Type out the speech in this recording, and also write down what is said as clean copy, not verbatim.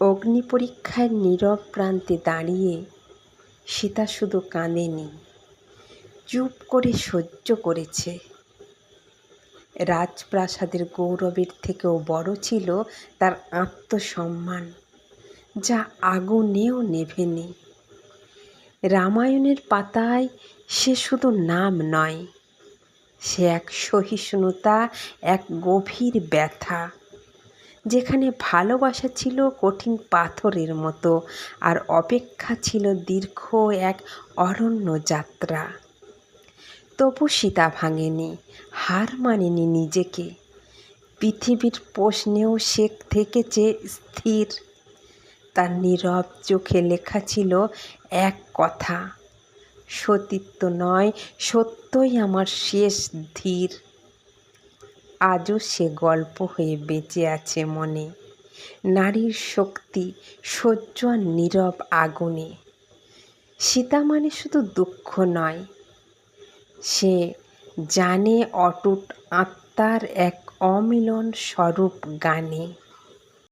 অগ্নিপরীক্ষার নীরব প্রান্তে দাঁড়িয়ে সীতা শুধু কাঁদেনি, চুপ করে সহ্য করেছে। রাজপ্রাসাদের গৌরবের থেকেও বড় ছিল তার আত্মসম্মান, যা আগুনেও নেভেনি। রামায়ণের পাতায় সে শুধু নাম নয়, সে এক সহিষ্ণুতা, এক গভীর ব্যথা। যেখানে ভালোবাসা ছিল কঠিন পাথরের মতো, আর অপেক্ষা ছিল দীর্ঘ এক অরণ্য যাত্রা। তবু সীতা ভাঙেনি, হার মানেনি নিজেকে। পৃথিবীর প্রশ্নেও সে থেকেছে স্থির। তার নীরব চোখে লেখা ছিল এক কথা, সতীত্ব নয়, সত্যই আমার শেষ ধীর। আজও সে গল্প হয়ে বেঁচে আছে মনে, নারীর শক্তি, সহ্য আর নীরব আগুনে। সীতা মানে শুধু দুঃখ নয়, সে জানে অটুট আত্মার এক অমিলন স্বরূপ গানে।